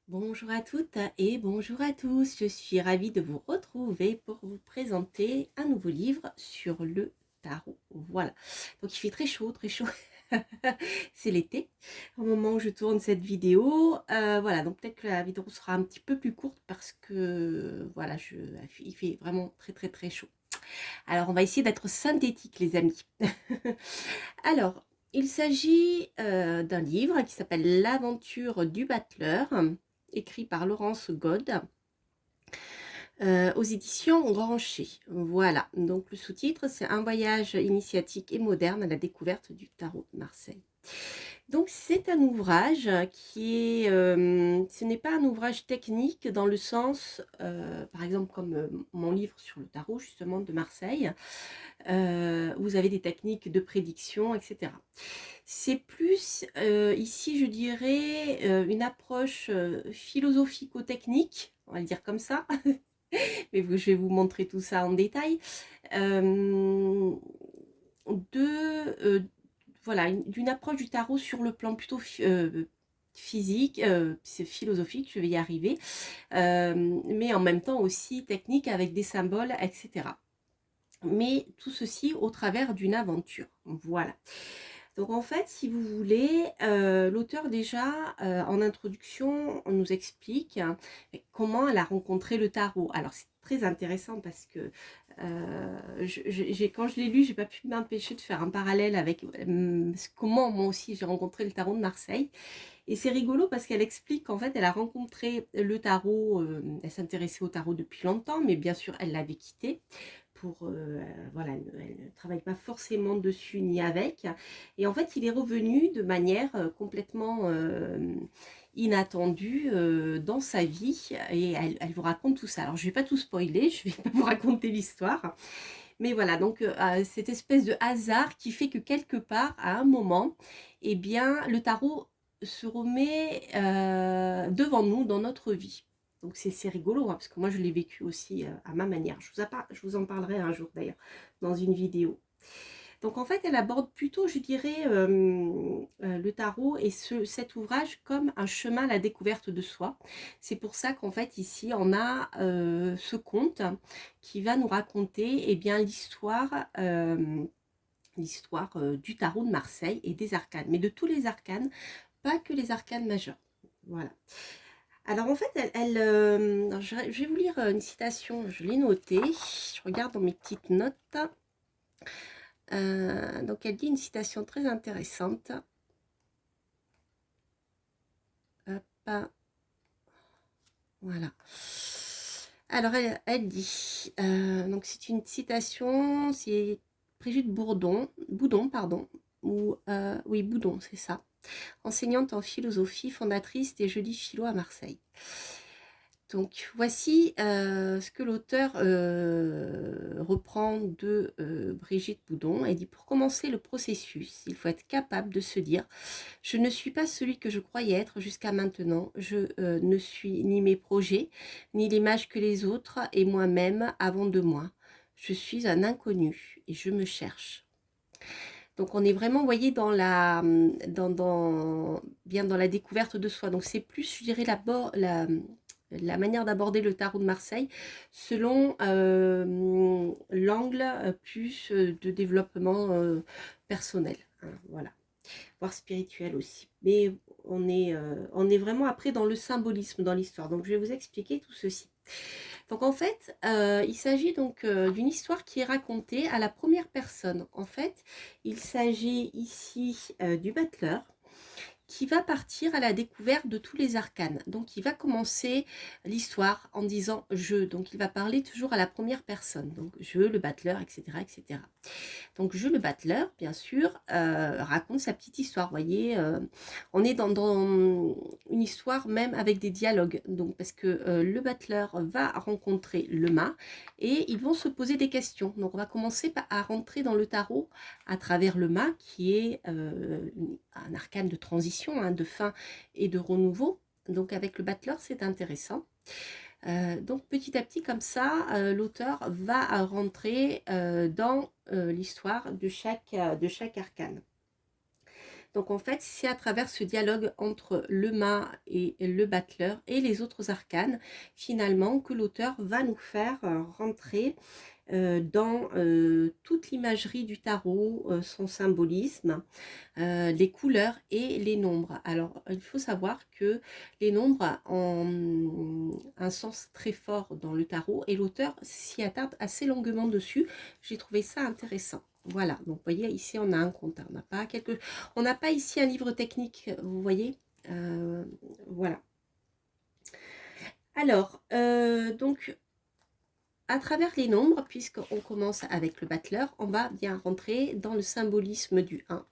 Bonjour à toutes et bonjour à tous, je suis ravie de vous retrouver pour vous présenter un nouveau livre sur le tarot. Voilà, donc il fait très chaud, c'est l'été au moment où je tourne cette vidéo. Voilà, donc peut-être que la vidéo sera un petit peu plus courte parce que voilà, il fait vraiment très chaud. Alors on va essayer d'être synthétique les amis. Alors, il s'agit d'un livre qui s'appelle L'aventure du battleur, écrit par Laurence God, aux éditions Grancher. Voilà, donc le sous-titre, c'est Un voyage initiatique et moderne à la découverte du tarot de Marseille. Donc c'est un ouvrage qui est, ce n'est pas un ouvrage technique dans le sens, par exemple comme mon livre sur le tarot justement de Marseille, vous avez des techniques de prédiction, etc. C'est plus ici, je dirais, une approche philosophico-technique, on va le dire comme ça, mais je vais vous montrer tout ça en détail, euh, de, voilà, d'une approche du tarot sur le plan plutôt physique, c'est philosophique, je vais y arriver, mais en même temps aussi technique avec des symboles, etc. Mais tout ceci au travers d'une aventure. Voilà. Donc en fait, si vous voulez, l'auteur déjà, en introduction, on nous explique comment elle a rencontré le tarot. Alors c'est très intéressant parce que quand je l'ai lu, j'ai pas pu m'empêcher de faire un parallèle avec comment moi aussi j'ai rencontré le tarot de Marseille. Et c'est rigolo parce qu'elle explique qu'en fait, elle a rencontré le tarot, elle s'intéressait au tarot depuis longtemps, mais bien sûr, elle l'avait quitté pour, voilà, elle ne travaille pas forcément dessus ni avec. Et en fait, il est revenu de manière complètement inattendue dans sa vie et elle vous raconte tout ça. Alors, je ne vais pas tout spoiler, je ne vais pas vous raconter l'histoire. Mais voilà, donc cette espèce de hasard qui fait que quelque part, à un moment, eh bien, le tarot se remet devant nous dans notre vie. Donc c'est rigolo, hein, parce que moi je l'ai vécu aussi à ma manière. Je vous en parlerai un jour d'ailleurs, dans une vidéo. Donc en fait, elle aborde plutôt, je dirais, le tarot et cet ouvrage comme un chemin à la découverte de soi. C'est pour ça qu'en fait, ici, on a ce conte qui va nous raconter eh bien, l'histoire du tarot de Marseille et des arcanes, mais de tous les arcanes, pas que les arcanes majeurs. Voilà. Alors en fait, je vais vous lire une citation, je l'ai notée, je regarde dans mes petites notes. Donc elle dit une citation très intéressante. Hop, voilà. Alors elle dit, donc c'est une citation, c'est Brigitte Boudon, pardon, ou oui Boudon, c'est ça, enseignante en philosophie, fondatrice des Jeudis Philo à Marseille. Donc voici ce que l'auteur reprend de Brigitte Boudon. Elle dit: pour commencer le processus, il faut être capable de se dire: je ne suis pas celui que je croyais être jusqu'à maintenant, je ne suis ni mes projets, ni l'image que les autres et moi-même avons de moi. Je suis un inconnu et je me cherche. Donc on est vraiment, vous voyez, bien dans la découverte de soi. Donc c'est plus, je dirais, la manière d'aborder le tarot de Marseille selon l'angle plus de développement personnel, hein, voilà, voire spirituel aussi. Mais on est vraiment après dans le symbolisme dans l'histoire. Donc je vais vous expliquer tout ceci. Donc en fait, il s'agit donc d'une histoire qui est racontée à la première personne. En fait, il s'agit ici du battleur qui va partir à la découverte de tous les arcanes. Donc il va commencer l'histoire en disant je. Donc il va parler toujours à la première personne. Donc je, le battleur, etc., etc. Donc je, le battleur, bien sûr, raconte sa petite histoire. Vous voyez, on est dans une histoire même avec des dialogues. Donc parce que le battleur va rencontrer le mât et ils vont se poser des questions. Donc on va commencer à rentrer dans le tarot à travers le mât qui est un arcane de transition, hein, de fin et de renouveau. Donc avec le battleur, c'est intéressant. Donc petit à petit comme ça, l'auteur va rentrer dans l'histoire de chaque arcane. Donc en fait, c'est à travers ce dialogue entre le mât et le battleur et les autres arcanes, finalement, que l'auteur va nous faire rentrer dans toute l'imagerie du tarot, son symbolisme, les couleurs et les nombres. Alors, il faut savoir que les nombres ont un sens très fort dans le tarot et l'auteur s'y attarde assez longuement dessus. J'ai trouvé ça intéressant. Voilà, donc vous voyez, ici on a un compte, on n'a pas ici un livre technique, vous voyez. Euh, voilà. Alors, donc à travers les nombres, puisqu'on commence avec le battleur, on va bien rentrer dans le symbolisme du 1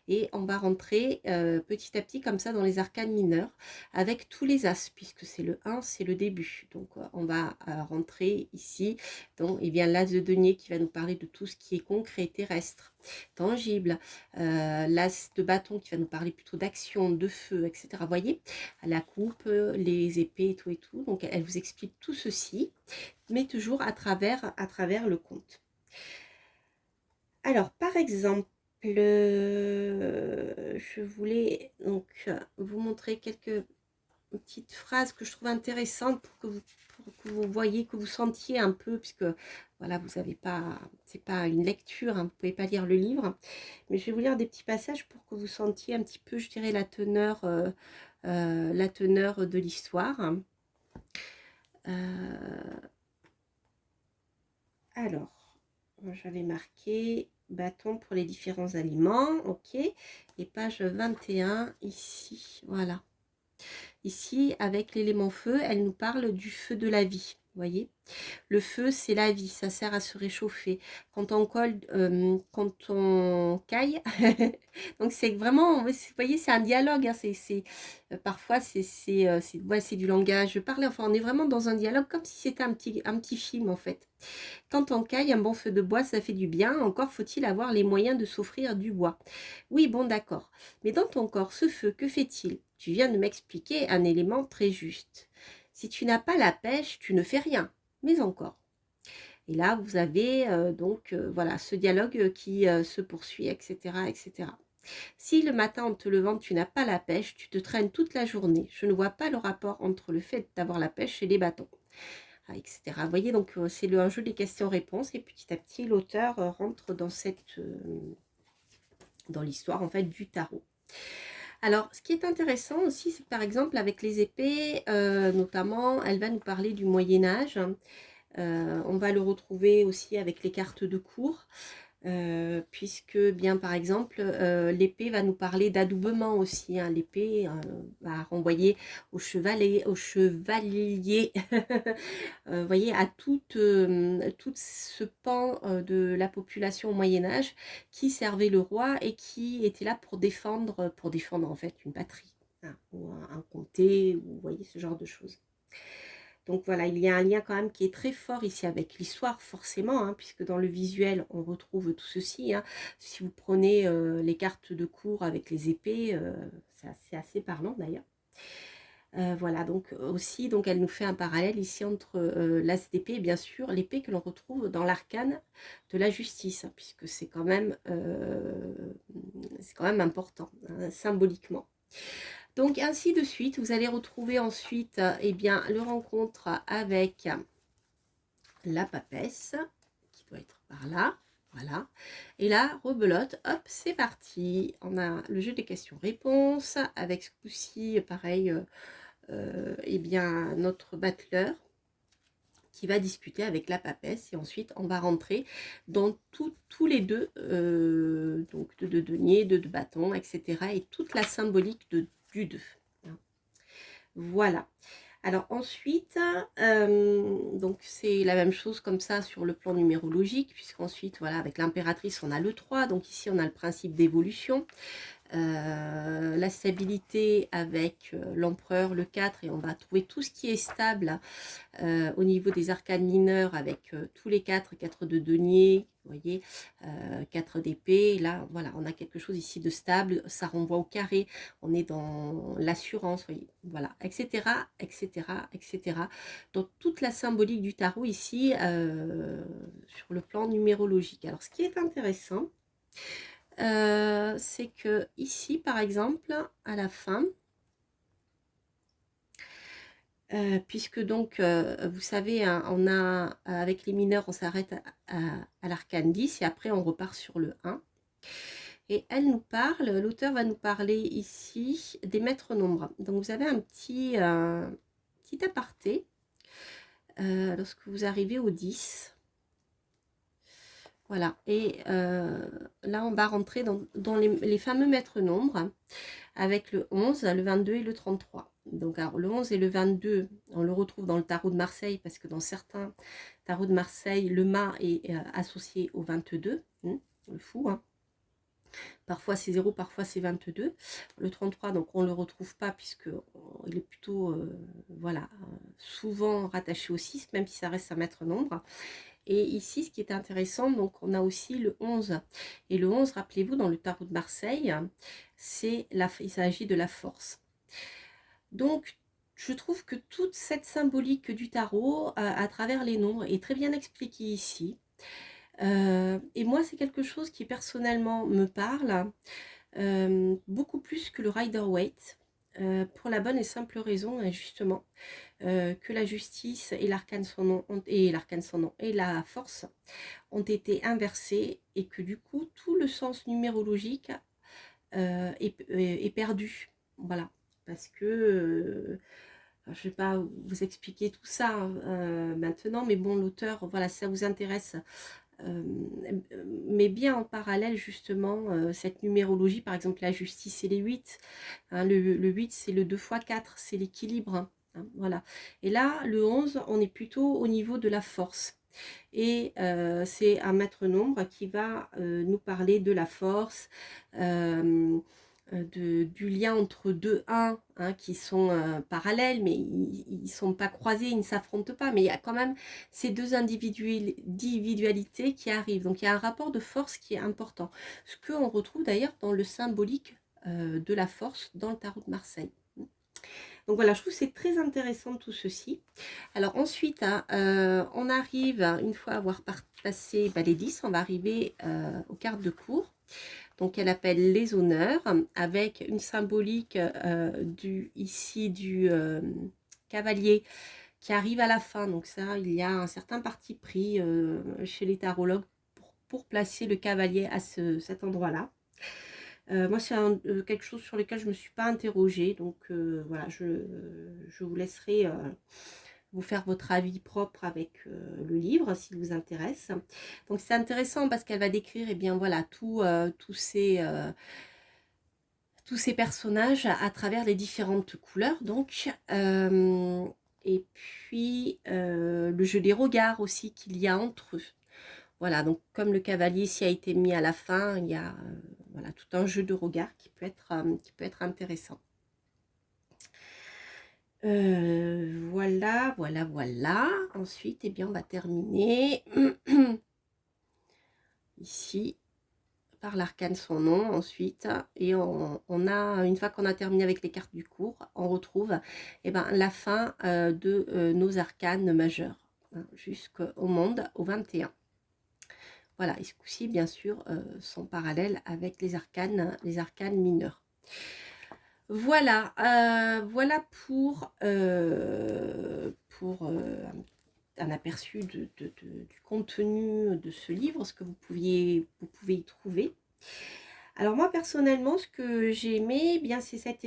et on va rentrer petit à petit comme ça dans les arcanes mineurs avec tous les as, puisque c'est le 1, c'est le début. Donc on va rentrer ici dans l'as de denier qui va nous parler de tout ce qui est concret, terrestre, tangible, l'as de bâton qui va nous parler plutôt d'action, de feu, etc. Vous voyez, la coupe, les épées et tout. Donc elle vous explique tout ceci, mais toujours à travers le conte. Alors, par exemple, je voulais donc vous montrer quelques petites phrases que je trouve intéressantes pour que vous voyez, que vous sentiez un peu, puisque voilà, vous n'avez pas, c'est pas une lecture, hein, vous ne pouvez pas lire le livre, mais je vais vous lire des petits passages pour que vous sentiez un petit peu, je dirais, la teneur de l'histoire. Alors, j'avais marqué bâton pour les différents aliments, ok, et page 21 ici, voilà. Ici, avec l'élément feu, elle nous parle du feu de la vie, vous voyez. Le feu, c'est la vie, ça sert à se réchauffer. Quand on colle, quand on caille, donc c'est vraiment, vous voyez, c'est un dialogue. Hein, parfois, ouais, c'est du langage parlé. Enfin, on est vraiment dans un dialogue comme si c'était un petit film, en fait. Quand on caille, un bon feu de bois, ça fait du bien. Encore faut-il avoir les moyens de s'offrir du bois. Oui, bon, d'accord. Mais dans ton corps, ce feu, que fait-il? Tu viens de m'expliquer un élément très juste. Si tu n'as pas la pêche, tu ne fais rien. Mais encore. Et là, vous avez voilà, ce dialogue qui se poursuit, etc., etc. Si le matin, en te levant, tu n'as pas la pêche, tu te traînes toute la journée. Je ne vois pas le rapport entre le fait d'avoir la pêche et les bâtons, etc. Vous voyez, donc c'est un jeu des questions-réponses et petit à petit, l'auteur rentre dans l'histoire en fait du tarot. Alors, ce qui est intéressant aussi, c'est que par exemple, avec les épées, notamment, elle va nous parler du Moyen-Âge. On va le retrouver aussi avec les cartes de cour, puisque bien par exemple l'épée va nous parler d'adoubement aussi, hein. L'épée va renvoyer au chevalier, voyez, à tout ce pan de la population au Moyen-Âge qui servait le roi et qui était là pour défendre en fait une patrie, hein, ou un comté, ou vous voyez ce genre de choses. Donc voilà, il y a un lien quand même qui est très fort ici avec l'histoire, forcément, hein, puisque dans le visuel, on retrouve tout ceci. Hein. Si vous prenez les cartes de cour avec les épées, c'est assez parlant d'ailleurs. Voilà, donc aussi, donc elle nous fait un parallèle ici entre l'as d'épée et bien sûr l'épée que l'on retrouve dans l'arcane de la justice, hein, puisque c'est quand même important, hein, symboliquement. Donc ainsi de suite, vous allez retrouver ensuite bien, le rencontre avec la papesse, qui doit être par là, voilà. Et là, rebelote, hop, c'est parti. On a le jeu des questions-réponses, avec ce coup-ci, pareil, bien, notre battleur, qui va discuter avec la papesse, et ensuite on va rentrer dans tous les deux, donc de deniers, de bâtons, etc. et toute la symbolique du 2. Voilà. Alors ensuite, donc c'est la même chose comme ça sur le plan numérologique, puisqu'ensuite, voilà, avec l'impératrice, on a le 3, donc ici on a le principe d'évolution. La stabilité avec l'empereur, le 4, et on va trouver tout ce qui est stable au niveau des arcanes mineurs avec tous les 4 de denier, vous voyez, 4 d'épée. Là, voilà, on a quelque chose ici de stable, ça renvoie au carré, on est dans l'assurance, voyez, voilà, etc., etc., etc. Donc, toute la symbolique du tarot ici sur le plan numérologique. Alors, ce qui est intéressant, c'est que ici, par exemple, à la fin, puisque donc, vous savez, hein, on a, avec les mineurs, on s'arrête à l'arcane 10 et après on repart sur le 1. Et elle nous parle, l'auteur va nous parler ici des maîtres nombres. Donc vous avez un petit aparté lorsque vous arrivez au 10. Voilà, et là on va rentrer dans les fameux maîtres nombres avec le 11, le 22 et le 33. Donc alors, le 11 et le 22, on le retrouve dans le tarot de Marseille parce que dans certains tarots de Marseille, le mât est associé au 22, le fou, hein. Parfois c'est 0, parfois c'est 22. Le 33, donc on ne le retrouve pas puisque il est plutôt voilà, souvent rattaché au 6, même si ça reste un maître nombre. Et ici, ce qui est intéressant, donc on a aussi le 11. Et le 11, rappelez-vous, dans le tarot de Marseille, il s'agit de la force. Donc, je trouve que toute cette symbolique du tarot, à travers les nombres, est très bien expliquée ici. Et moi, c'est quelque chose qui personnellement me parle beaucoup plus que le Rider-Waite, pour la bonne et simple raison, justement, que la justice et l'arcane sans nom et la force ont été inversés et que du coup tout le sens numérologique est perdu. Voilà, parce que je ne vais pas vous expliquer tout ça maintenant, mais bon, l'auteur, voilà, si ça vous intéresse, mais bien en parallèle justement cette numérologie, par exemple la justice et les 8, hein, le 8 c'est le 2 x 4, c'est l'équilibre, hein, voilà. Et là le 11, on est plutôt au niveau de la force. Et c'est un maître nombre qui va nous parler de la force, du lien entre deux 1 hein, qui sont parallèles, mais ils ne sont pas croisés, ils ne s'affrontent pas, mais il y a quand même ces deux individualités qui arrivent. Donc il y a un rapport de force qui est important, ce qu'on retrouve d'ailleurs dans le symbolique de la force dans le tarot de Marseille. Donc voilà, je trouve que c'est très intéressant tout ceci. Alors ensuite, hein, on arrive, une fois avoir passé les 10, on va arriver aux cartes de cour. Donc elle appelle les honneurs, avec une symbolique ici du cavalier qui arrive à la fin. Donc ça, il y a un certain parti pris chez les tarologues pour placer le cavalier à cet endroit-là. Moi, c'est quelque chose sur lequel je ne me suis pas interrogée. Donc, voilà, je vous laisserai vous faire votre avis propre avec le livre, s'il vous intéresse. Donc, c'est intéressant parce qu'elle va décrire, eh bien, voilà, tous ces personnages à travers les différentes couleurs. Donc, et puis, le jeu des regards aussi qu'il y a entre eux. Voilà, donc comme le cavalier ici a été mis à la fin, il y a voilà, tout un jeu de regard qui peut être intéressant. Voilà. Ensuite, eh bien, on va terminer ici par l'arcane son nom ensuite. Et on a, une fois qu'on a terminé avec les cartes du cours, on retrouve eh ben, la fin de nos arcanes majeurs, hein, jusqu'au monde au 21. Voilà, et ce coup-ci, bien sûr, sont parallèles avec les arcanes mineurs. Voilà, voilà pour un aperçu du contenu de ce livre, ce que vous pouvez y trouver. Alors moi personnellement, ce que j'ai aimé, eh bien c'est cette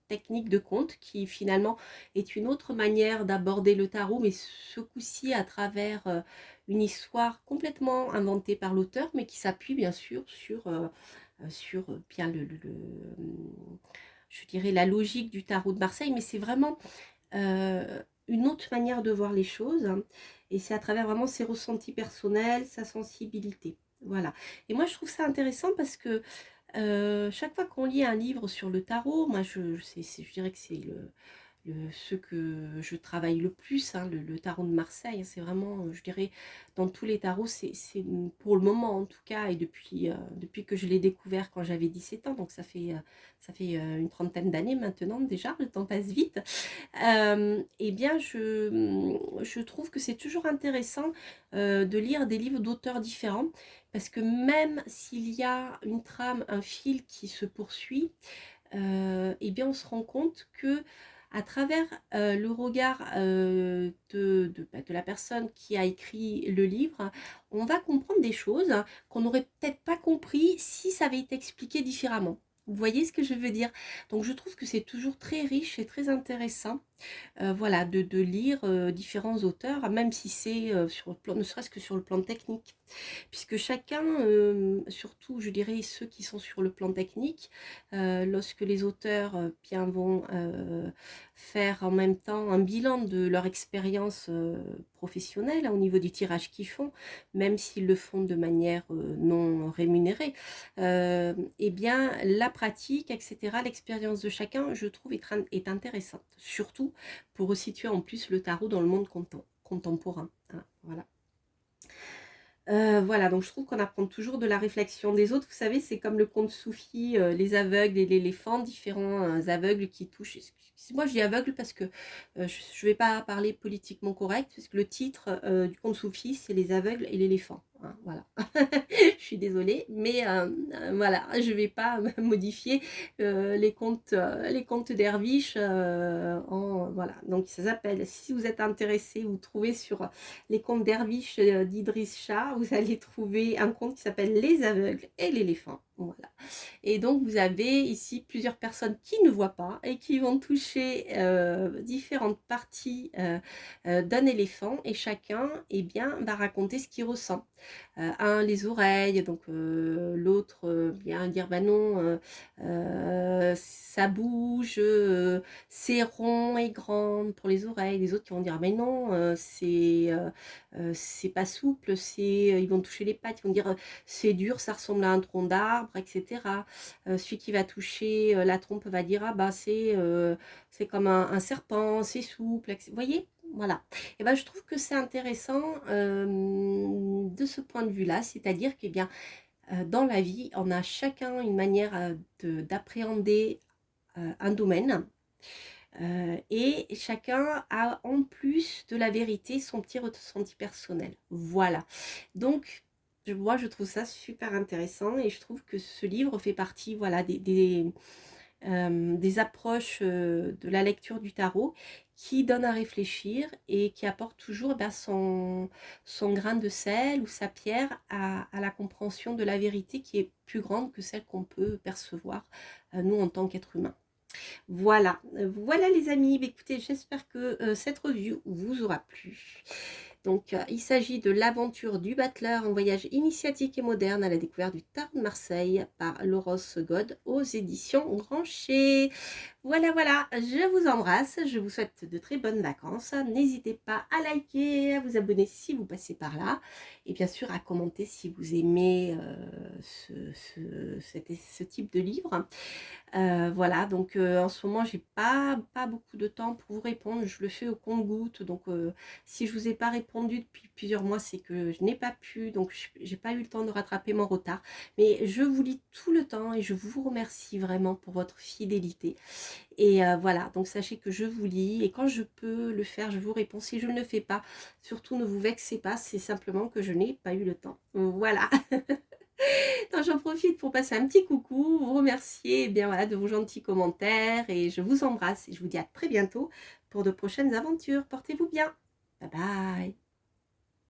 technique de conte qui finalement est une autre manière d'aborder le tarot, mais ce coup-ci à travers une histoire complètement inventée par l'auteur, mais qui s'appuie bien sûr sur bien je dirais la logique du tarot de Marseille, mais c'est vraiment une autre manière de voir les choses, hein, et c'est à travers vraiment ses ressentis personnels, sa sensibilité. Voilà. Et moi, je trouve ça intéressant parce que chaque fois qu'on lit un livre sur le tarot, moi, je dirais que c'est ceux que je travaille le plus, hein, le tarot de Marseille. C'est vraiment, je dirais, dans tous les tarots, c'est pour le moment en tout cas, et depuis que je l'ai découvert quand j'avais 17 ans, donc ça fait une trentaine d'années maintenant déjà, le temps passe vite. Eh bien, je trouve que c'est toujours intéressant de lire des livres d'auteurs différents, parce que même s'il y a une trame, un fil qui se poursuit, eh bien, on se rend compte que à travers le regard de la personne qui a écrit le livre, on va comprendre des choses qu'on n'aurait peut-être pas compris si ça avait été expliqué différemment. Vous voyez ce que je veux dire? Donc je trouve que c'est toujours très riche et très intéressant, voilà, de lire différents auteurs, même si c'est sur le plan, ne serait-ce que sur le plan technique, puisque chacun, surtout je dirais ceux qui sont sur le plan technique, lorsque les auteurs bien vont faire en même temps un bilan de leur expérience professionnelle, hein, au niveau du tirage qu'ils font, même s'ils le font de manière non rémunérée, eh bien la pratique, etc., l'expérience de chacun, je trouve, est intéressante, surtout pour resituer en plus le tarot dans le monde contemporain, hein, voilà. Voilà, donc je trouve qu'on apprend toujours de la réflexion des autres. Vous savez, c'est comme le conte soufi, les aveugles et l'éléphant, différents aveugles qui touchent. Moi, je dis aveugle parce que je ne vais pas parler politiquement correct, parce que le titre du conte soufi, c'est les aveugles et l'éléphant, hein, voilà. Je suis désolée, mais voilà, je ne vais pas modifier les contes derviches. Voilà, donc ça s'appelle, si vous êtes intéressé, vous trouvez sur les contes derviches d'Idriss Shah, vous allez trouver un conte qui s'appelle Les aveugles et l'éléphant. Voilà. Et donc vous avez ici plusieurs personnes qui ne voient pas et qui vont toucher différentes parties d'un éléphant, et chacun, eh bien, va raconter ce qu'il ressent. Un, les oreilles, donc l'autre vient dire bah non, ça bouge, c'est rond et grand pour les oreilles. Les autres qui vont dire mais non, c'est pas souple, ils vont toucher les pattes, ils vont dire c'est dur, ça ressemble à un tronc d'arbre, etc. Celui qui va toucher la trompe va dire ah bah c'est comme un serpent, c'est souple, etc. Vous voyez, voilà. Et ben je trouve que c'est intéressant de ce point de vue-là, c'est-à-dire que bien dans la vie, on a chacun une manière d'appréhender un domaine. Et chacun a en plus de la vérité son petit ressenti personnel. Voilà. Donc, moi, je trouve ça super intéressant, et je trouve que ce livre fait partie, voilà, des approches de la lecture du tarot qui donnent à réfléchir et qui apportent toujours son grain de sel ou sa pierre à la compréhension de la vérité qui est plus grande que celle qu'on peut percevoir, nous, en tant qu'être humain. Voilà, voilà les amis. Écoutez, j'espère que cette review vous aura plu. Donc, il s'agit de l'aventure du Battleur, un voyage initiatique et moderne à la découverte du Tarot de Marseille par Lauros God aux éditions Grancher. Voilà, voilà, je vous embrasse, je vous souhaite de très bonnes vacances. N'hésitez pas à liker, à vous abonner si vous passez par là, et bien sûr à commenter si vous aimez ce type de livre. Voilà, donc en ce moment, j'ai pas beaucoup de temps pour vous répondre. Je le fais au compte-gouttes. Donc, si je vous ai pas répondu depuis plusieurs mois, c'est que je n'ai pas pu. Donc, j'ai pas eu le temps de rattraper mon retard. Mais je vous lis tout le temps et je vous remercie vraiment pour votre fidélité. Et voilà, donc sachez que je vous lis. Et quand je peux le faire, je vous réponds. Si je ne le fais pas, surtout ne vous vexez pas. C'est simplement que je n'ai pas eu le temps. Voilà. Donc j'en profite pour passer un petit coucou, vous remercier bien, voilà, de vos gentils commentaires, et je vous embrasse et je vous dis à très bientôt pour de prochaines aventures. Portez-vous bien. Bye bye.